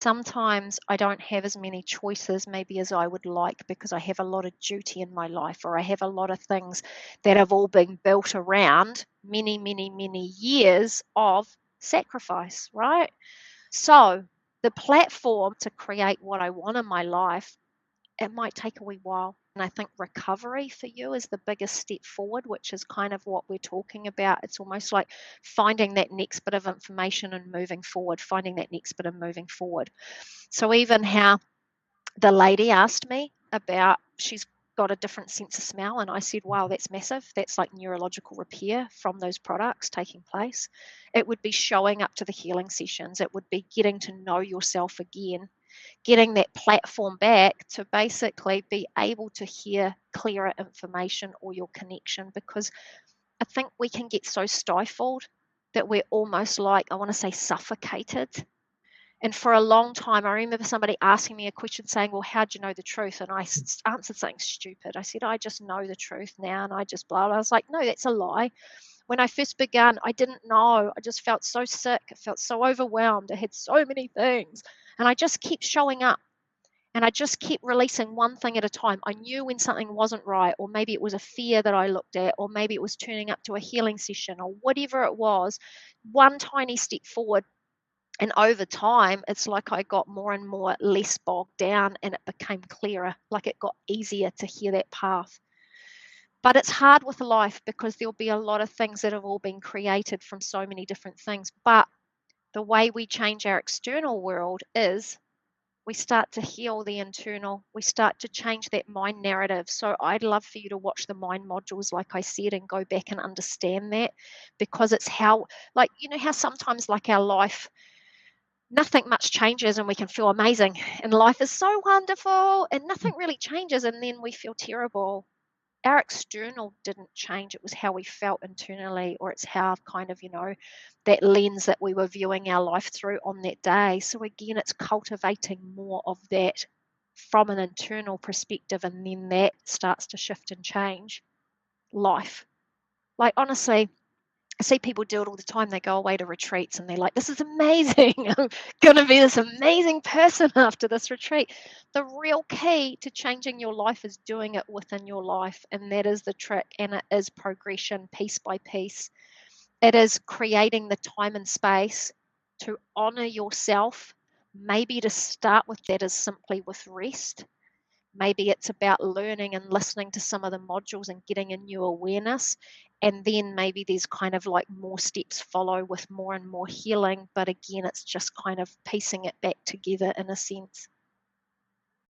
Sometimes I don't have as many choices maybe as I would like because I have a lot of duty in my life, or I have a lot of things that have all been built around many, many, many years of sacrifice, right? So the platform to create what I want in my life, it might take a wee while. And I think recovery for you is the biggest step forward, which is kind of what we're talking about. It's almost like finding that next bit of information and moving forward, finding that next bit of moving forward. So even how the lady asked me about, she's got a different sense of smell, and I said, wow, that's massive. That's like neurological repair from those products taking place. It would be showing up to the healing sessions. It would be getting to know yourself again, getting that platform back to basically be able to hear clearer information or your connection, because I think we can get so stifled that we're almost like, I want to say, suffocated. And for a long time, I remember somebody asking me a question saying, well, how do you know the truth? And I answered something stupid. I said, I just know the truth now, and I just blah, blah. I was like, no, that's a lie. When I first began, I didn't know. I just felt so sick. I felt so overwhelmed. I had so many things. And I just kept showing up. And I just kept releasing one thing at a time. I knew when something wasn't right, or maybe it was a fear that I looked at, or maybe it was turning up to a healing session, or whatever it was, one tiny step forward. And over time, it's like I got more and more less bogged down, and it became clearer, like it got easier to hear that path. But it's hard with life because there'll be a lot of things that have all been created from so many different things. But the way we change our external world is we start to heal the internal. We start to change that mind narrative. So I'd love for you to watch the mind modules, like I said, and go back and understand that, because it's how, like, you know, how sometimes like our life, nothing much changes and we can feel amazing and life is so wonderful, and nothing really changes and then we feel terrible. Our external didn't change. It was how we felt internally, or it's how kind of, you know, that lens that we were viewing our life through on that day. So again, it's cultivating more of that from an internal perspective, and then that starts to shift and change life. Like, honestly, I see people do it all the time. They go away to retreats and they're like, this is amazing. I'm going to be this amazing person after this retreat. The real key to changing your life is doing it within your life. And that is the trick. And it is progression, piece by piece. It is creating the time and space to honor yourself. Maybe to start with, that is simply with rest. Maybe it's about learning and listening to some of the modules and getting a new awareness. And then maybe there's kind of like more steps follow with more and more healing. But again, it's just kind of piecing it back together in a sense.